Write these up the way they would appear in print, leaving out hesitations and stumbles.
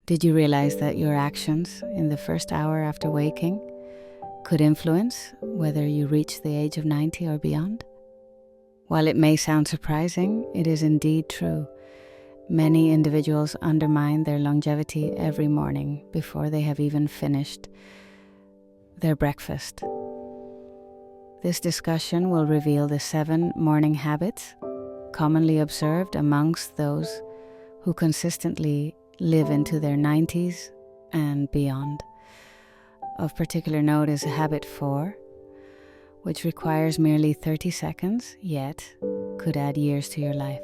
Did you realize that your actions in the first hour after waking could influence whether you reach the age of 90 or beyond? While it may sound surprising, it is indeed true. Many individuals undermine their longevity every morning before they have even finished their breakfast. This discussion will reveal the 7 morning habits commonly observed amongst those who consistently live into their 90s and beyond. Of particular note is habit 4, which requires merely 30 seconds, yet could add years to your life.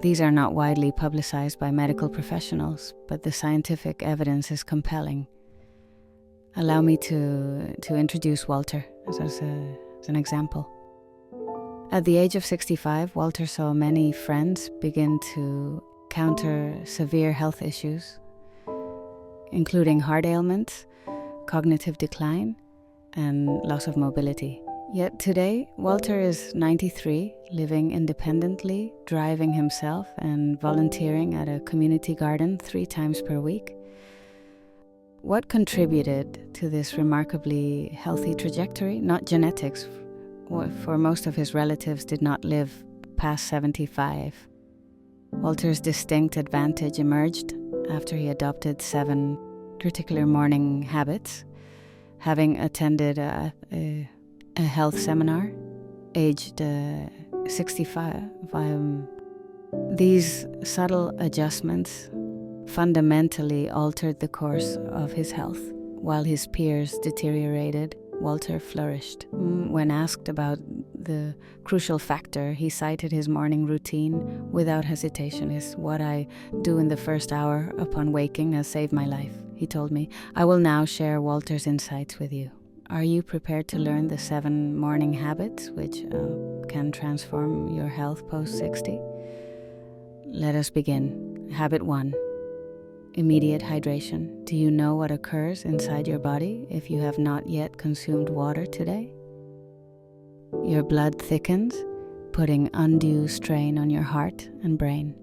These are not widely publicized by medical professionals, but the scientific evidence is compelling. Allow me to introduce Walter as an example. At the age of 65, Walter saw many friends begin to counter severe health issues, including heart ailments, cognitive decline, and loss of mobility. Yet today, Walter is 93, living independently, driving himself, and volunteering at a community garden 3 times per week. What contributed to this remarkably healthy trajectory? Not genetics, for most of his relatives did not live past 75. Walter's distinct advantage emerged after he adopted 7 particular morning habits, having attended a health seminar aged 65. These subtle adjustments fundamentally altered the course of his health. While his peers deteriorated, Walter flourished. When asked about the crucial factor, he cited his morning routine without hesitation. Is what I do in the first hour upon waking has saved my life, he told me. I will now share Walter's insights with you. Are you prepared to learn the 7 morning habits which can transform your health post-60? Let us begin. Habit 1. Immediate hydration. Do you know what occurs inside your body if you have not yet consumed water today? Your blood thickens, putting undue strain on your heart and brain.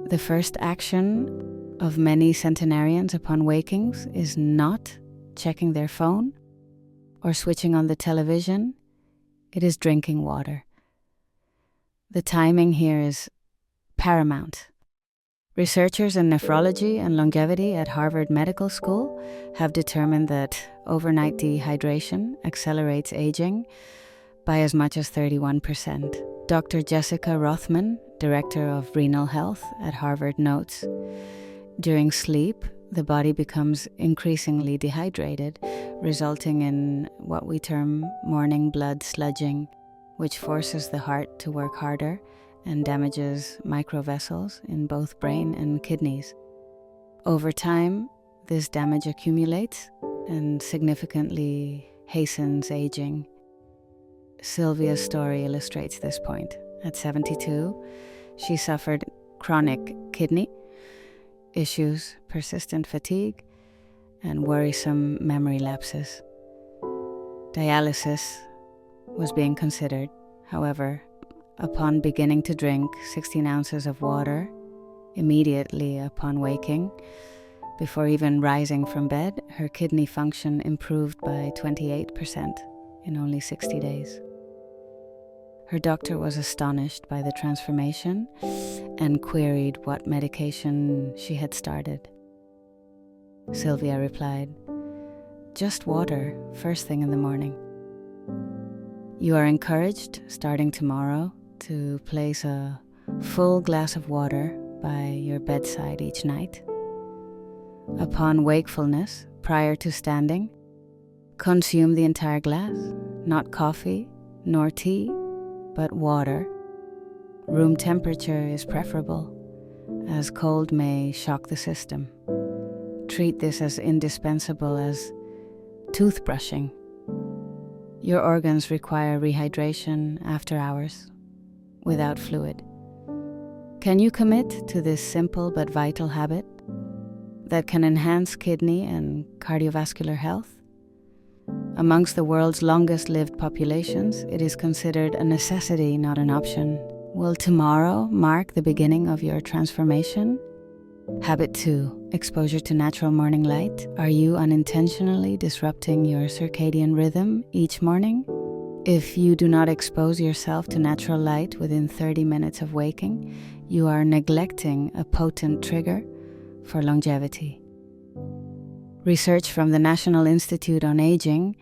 The first action of many centenarians upon wakings is not checking their phone or switching on the television. It is drinking water. The timing here is paramount. Researchers in nephrology and longevity at Harvard Medical School have determined that overnight dehydration accelerates aging by as much as 31%. Dr. Jessica Rothman, director of renal health at Harvard, notes, during sleep, the body becomes increasingly dehydrated, resulting in what we term morning blood sludging, which forces the heart to work harder and damages microvessels in both brain and kidneys. Over time, this damage accumulates and significantly hastens aging. Sylvia's story illustrates this point. At 72, she suffered chronic kidney issues, persistent fatigue, and worrisome memory lapses. Dialysis was being considered. However, upon beginning to drink 16 ounces of water immediately upon waking, before even rising from bed, her kidney function improved by 28% in only 60 days. Her doctor was astonished by the transformation and queried what medication she had started. Sylvia replied, "Just water, first thing in the morning." You are encouraged, starting tomorrow, to place a full glass of water by your bedside each night. Upon wakefulness, prior to standing, consume the entire glass, not coffee nor tea, but water. Room temperature is preferable, as cold may shock the system. Treat this as indispensable as toothbrushing. Your organs require rehydration after hours, without fluid. Can you commit to this simple but vital habit that can enhance kidney and cardiovascular health? Amongst the world's longest lived populations, it is considered a necessity, not an option. Will tomorrow mark the beginning of your transformation? Habit 2. Exposure to natural morning light. Are you unintentionally disrupting your circadian rhythm each morning? If you do not expose yourself to natural light within 30 minutes of waking, you are neglecting a potent trigger for longevity. Research from the National Institute on Aging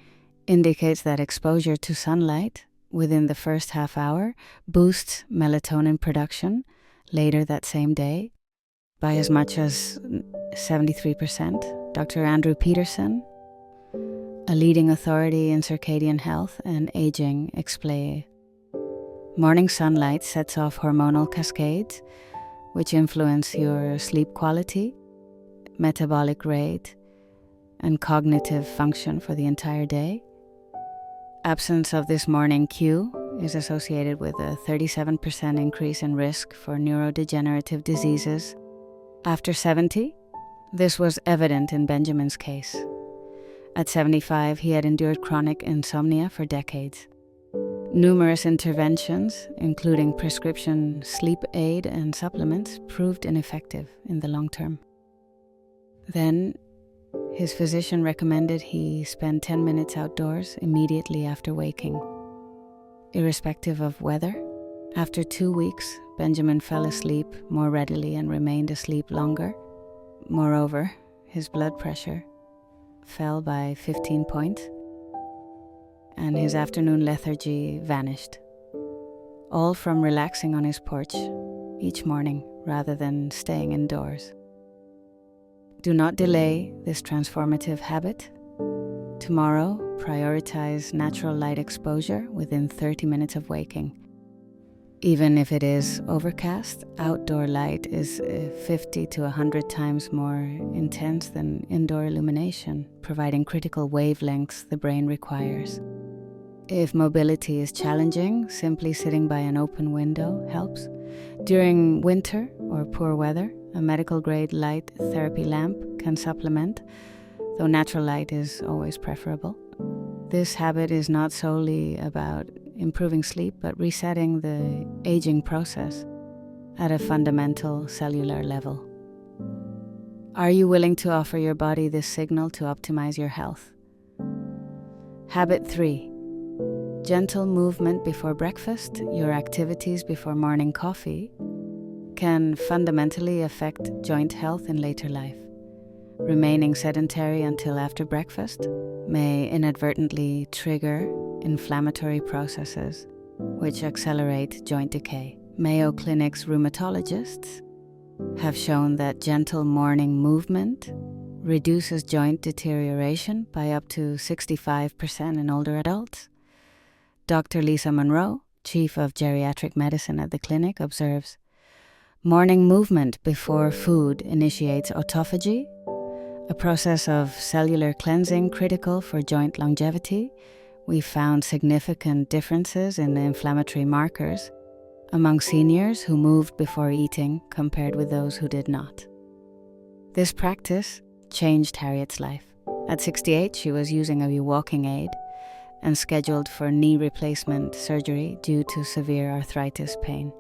indicates that exposure to sunlight within the first half hour boosts melatonin production later that same day by as much as 73%. Dr. Andrew Peterson, a leading authority in circadian health and aging, explains morning sunlight sets off hormonal cascades which influence your sleep quality, metabolic rate, and cognitive function for the entire day. Absence of this morning cue is associated with a 37% increase in risk for neurodegenerative diseases. After 70, this was evident in Benjamin's case. At 75, he had endured chronic insomnia for decades. Numerous interventions, including prescription sleep aid and supplements, proved ineffective in the long term. Then, his physician recommended he spend 10 minutes outdoors immediately after waking, irrespective of weather. After 2 weeks, Benjamin fell asleep more readily and remained asleep longer. Moreover, his blood pressure fell by 15 points, and his afternoon lethargy vanished, all from relaxing on his porch each morning rather than staying indoors. Do not delay this transformative habit. Tomorrow, prioritize natural light exposure within 30 minutes of waking. Even if it is overcast, outdoor light is 50 to 100 times more intense than indoor illumination, providing critical wavelengths the brain requires. If mobility is challenging, simply sitting by an open window helps. During winter or poor weather, a medical-grade light therapy lamp can supplement, though natural light is always preferable. This habit is not solely about improving sleep, but resetting the aging process at a fundamental cellular level. Are you willing to offer your body this signal to optimize your health? Habit 3. Gentle movement before breakfast. Your activities before morning coffee can fundamentally affect joint health in later life. Remaining sedentary until after breakfast may inadvertently trigger inflammatory processes which accelerate joint decay. Mayo Clinic's rheumatologists have shown that gentle morning movement reduces joint deterioration by up to 65% in older adults. Dr. Lisa Monroe, chief of geriatric medicine at the clinic, observes, morning movement before food initiates autophagy, a process of cellular cleansing critical for joint longevity. We found significant differences in the inflammatory markers among seniors who moved before eating compared with those who did not. This practice changed Harriet's life. At 68, she was using a walking aid and scheduled for knee replacement surgery due to severe arthritis pain.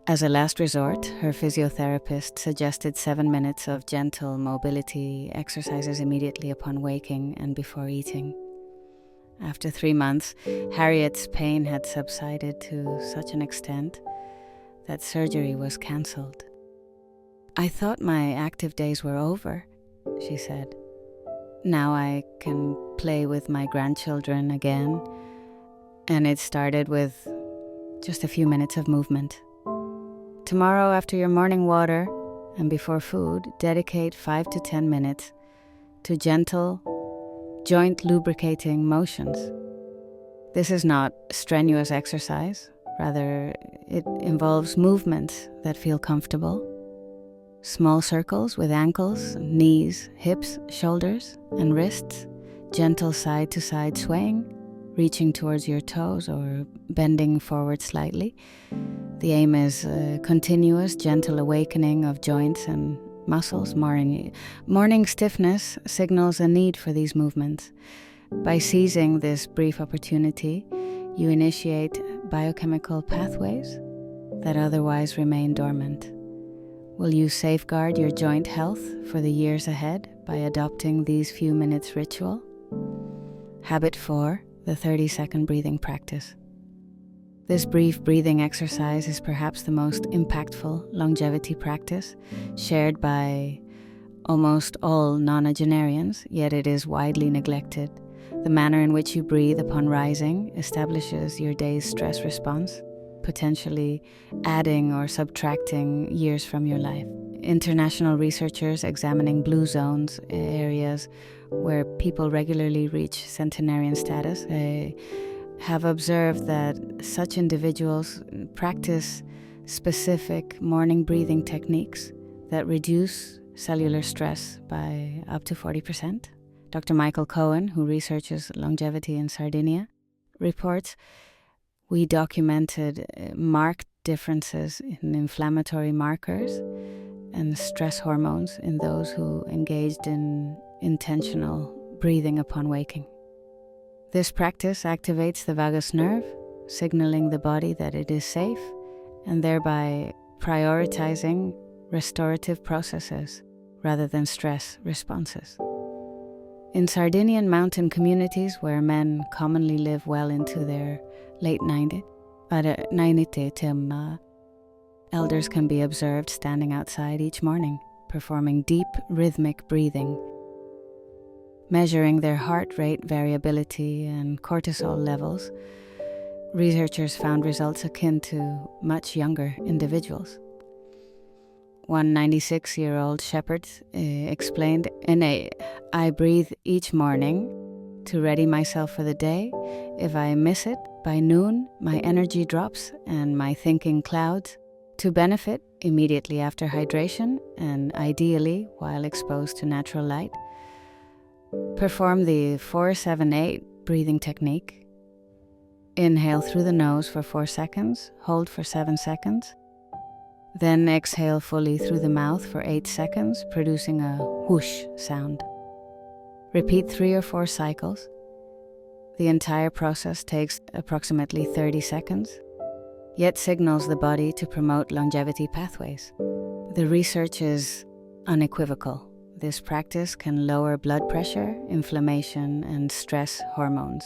As a last resort, her physiotherapist suggested 7 minutes of gentle mobility exercises immediately upon waking and before eating. After 3 months, Harriet's pain had subsided to such an extent that surgery was cancelled. I thought my active days were over, she said. Now I can play with my grandchildren again, and it started with just a few minutes of movement. Tomorrow, after your morning water and before food, dedicate 5 to 10 minutes to gentle, joint lubricating motions. This is not strenuous exercise. Rather, it involves movements that feel comfortable. Small circles with ankles, knees, hips, shoulders, and wrists. Gentle side-to-side swaying, reaching towards your toes or bending forward slightly. The aim is a continuous, gentle awakening of joints and muscles. Morning stiffness signals a need for these movements. By seizing this brief opportunity, you initiate biochemical pathways that otherwise remain dormant. Will you safeguard your joint health for the years ahead by adopting these few minutes ritual? Habit 4, the 30-second breathing practice. This brief breathing exercise is perhaps the most impactful longevity practice shared by almost all nonagenarians, yet it is widely neglected. The manner in which you breathe upon rising establishes your day's stress response, potentially adding or subtracting years from your life. International researchers examining blue zones, areas where people regularly reach centenarian status, have observed that such individuals practice specific morning breathing techniques that reduce cellular stress by up to 40%. Dr. Michael Cohen, who researches longevity in Sardinia, reports, we documented marked differences in inflammatory markers and stress hormones in those who engaged in intentional breathing upon waking. This practice activates the vagus nerve, signaling the body that it is safe, and thereby prioritizing restorative processes rather than stress responses. In Sardinian mountain communities where men commonly live well into their late 90s, elders can be observed standing outside each morning, performing deep rhythmic breathing, measuring their heart rate variability and cortisol levels. Researchers found results akin to much younger individuals. One 96-year-old shepherd explained, I breathe each morning to ready myself for the day. If I miss it, by noon, my energy drops and my thinking clouds. To benefit immediately after hydration and ideally while exposed to natural light, perform the 4-7-8 breathing technique. Inhale through the nose for 4 seconds, hold for 7 seconds. Then exhale fully through the mouth for 8 seconds, producing a whoosh sound. Repeat 3 or 4 cycles. The entire process takes approximately 30 seconds, yet signals the body to promote longevity pathways. The research is unequivocal. This practice can lower blood pressure, inflammation, and stress hormones.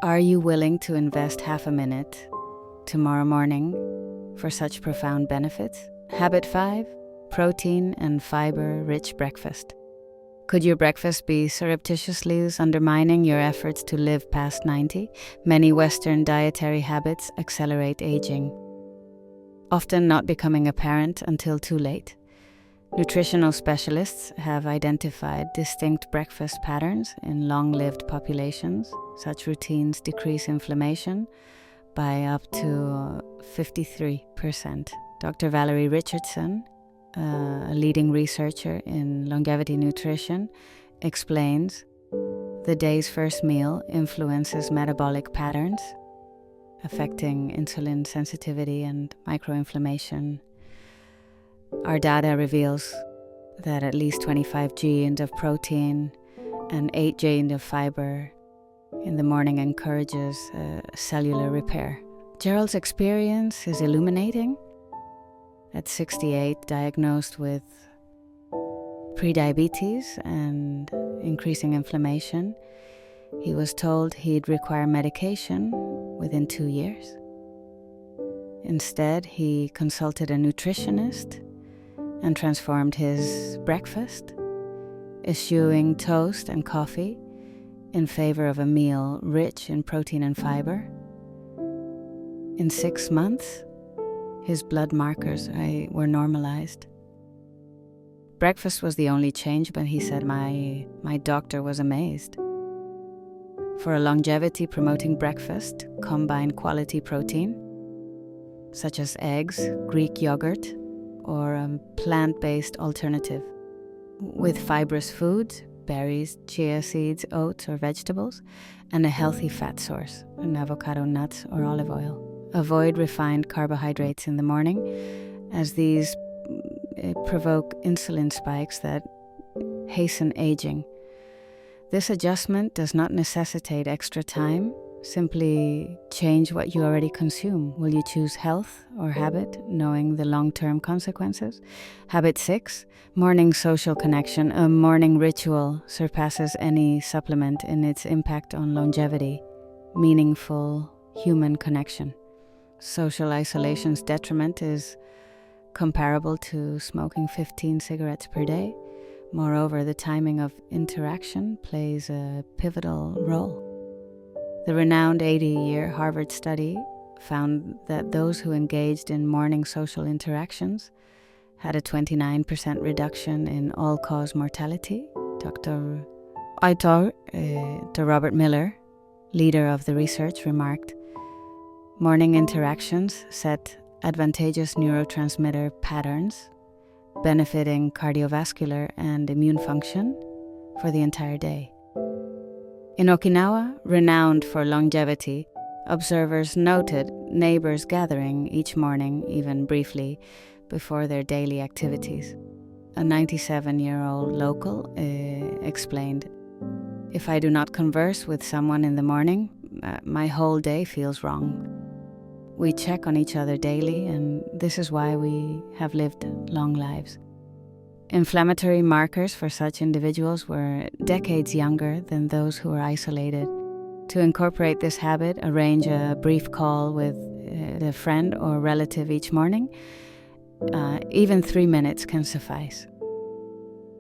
Are you willing to invest half a minute tomorrow morning for such profound benefits? Habit 5, protein and fiber-rich breakfast. Could your breakfast be surreptitiously undermining your efforts to live past 90? Many Western dietary habits accelerate aging, often not becoming apparent until too late. Nutritional specialists have identified distinct breakfast patterns in long-lived populations. Such routines decrease inflammation by up to 53%. Dr. Valerie Richardson, a leading researcher in longevity nutrition, explains the day's first meal influences metabolic patterns, affecting insulin sensitivity and microinflammation. Our data reveals that at least 25 genes of protein and 8 genes of fiber in the morning encourages cellular repair. Gerald's experience is illuminating. At 68, diagnosed with prediabetes and increasing inflammation, he was told he'd require medication within 2 years. Instead, he consulted a nutritionist and transformed his breakfast, eschewing toast and coffee in favor of a meal rich in protein and fiber. In 6 months, his blood markers were normalized. Breakfast was the only change, but he said, my doctor was amazed. For a longevity-promoting breakfast, combine quality protein, such as eggs, Greek yogurt, or a plant-based alternative, with fibrous foods, berries, chia seeds, oats, or vegetables, and a healthy fat source, an avocado, nuts, or olive oil. Avoid refined carbohydrates in the morning, as these provoke insulin spikes that hasten aging. This adjustment does not necessitate extra time, Simply change what you already consume. Will you choose health or habit, knowing the long-term consequences? Habit 6, morning social connection. A morning ritual surpasses any supplement in its impact on longevity, meaningful human connection. Social isolation's detriment is comparable to smoking 15 cigarettes per day. Moreover, the timing of interaction plays a pivotal role. The renowned 80-year Harvard study found that those who engaged in morning social interactions had a 29% reduction in all-cause mortality. Dr. Robert Miller, leader of the research, remarked, "Morning interactions set advantageous neurotransmitter patterns, benefiting cardiovascular and immune function for the entire day." In Okinawa, renowned for longevity, observers noted neighbors gathering each morning, even briefly, before their daily activities. A 97-year-old local explained, "If I do not converse with someone in the morning, my whole day feels wrong. We check on each other daily, and this is why we have lived long lives." Inflammatory markers for such individuals were decades younger than those who were isolated. To incorporate this habit, arrange a brief call with a friend or relative each morning. Even 3 minutes can suffice.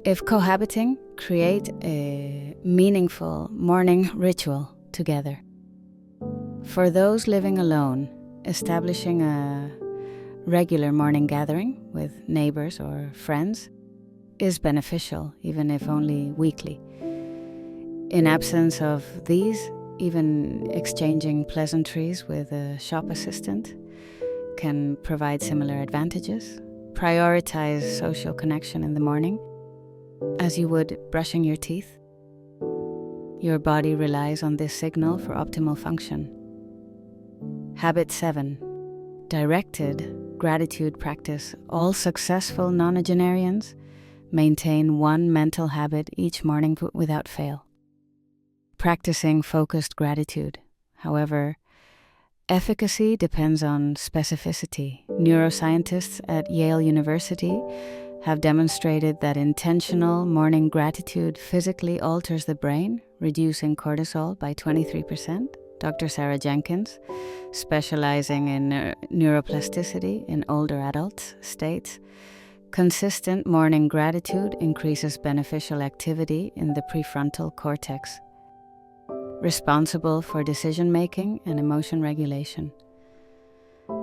If cohabiting, create a meaningful morning ritual together. For those living alone, establishing a regular morning gathering with neighbors or friends is beneficial, even if only weekly. In absence of these, even exchanging pleasantries with a shop assistant can provide similar advantages. Prioritize social connection in the morning, as you would brushing your teeth. Your body relies on this signal for optimal function. Habit 7, directed gratitude practice. All successful nonagenarians maintain one mental habit each morning without fail. Practicing focused gratitude. However, efficacy depends on specificity. Neuroscientists at Yale University have demonstrated that intentional morning gratitude physically alters the brain, reducing cortisol by 23%. Dr. Sarah Jenkins, specializing in neuroplasticity in older adults, states, "Consistent morning gratitude increases beneficial activity in the prefrontal cortex, responsible for decision-making and emotion regulation.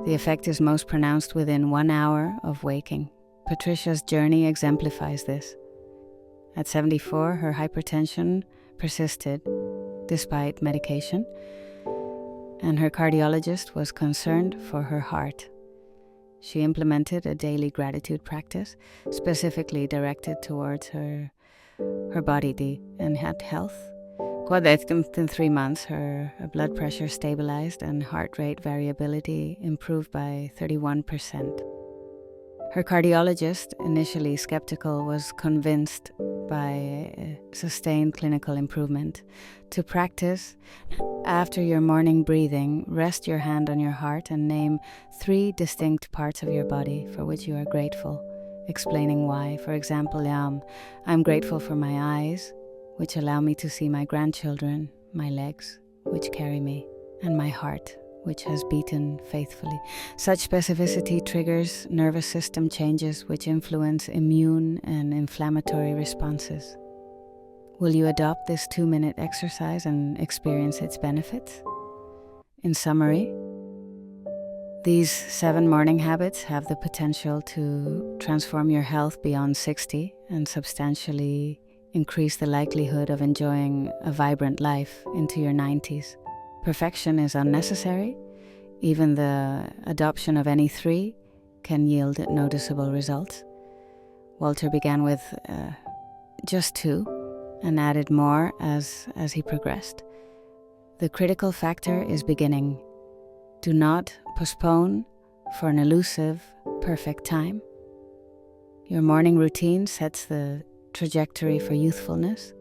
The effect is most pronounced within 1 hour of waking." Patricia's journey exemplifies this. At 74, her hypertension persisted despite medication, and her cardiologist was concerned for her heart. She implemented a daily gratitude practice, specifically directed towards her body and had health. Within 3 months, her blood pressure stabilized and heart rate variability improved by 31%. Her cardiologist, initially skeptical, was convinced by sustained clinical improvement. To practice, after your morning breathing, rest your hand on your heart and name 3 distinct parts of your body for which you are grateful, explaining why. For example, I'm grateful for my eyes, which allow me to see my grandchildren, my legs, which carry me, and my heart, which has beaten faithfully. Such specificity triggers nervous system changes which influence immune and inflammatory responses. Will you adopt this 2-minute exercise and experience its benefits? In summary, these 7 morning habits have the potential to transform your health beyond 60 and substantially increase the likelihood of enjoying a vibrant life into your 90s. Perfection is unnecessary. Even the adoption of any 3 can yield noticeable results. Walter began with just 2 and added more as he progressed. The critical factor is beginning. Do not postpone for an elusive, perfect time. Your morning routine sets the trajectory for youthfulness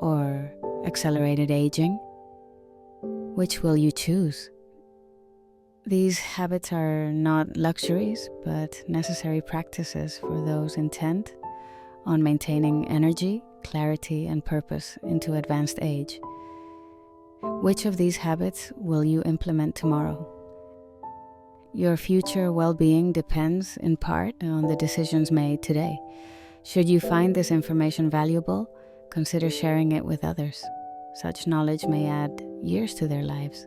or accelerated aging. Which will you choose? These habits are not luxuries, but necessary practices for those intent on maintaining energy, clarity, and purpose into advanced age. Which of these habits will you implement tomorrow? Your future well-being depends in part on the decisions made today. Should you find this information valuable, consider sharing it with others. Such knowledge may add years to their lives.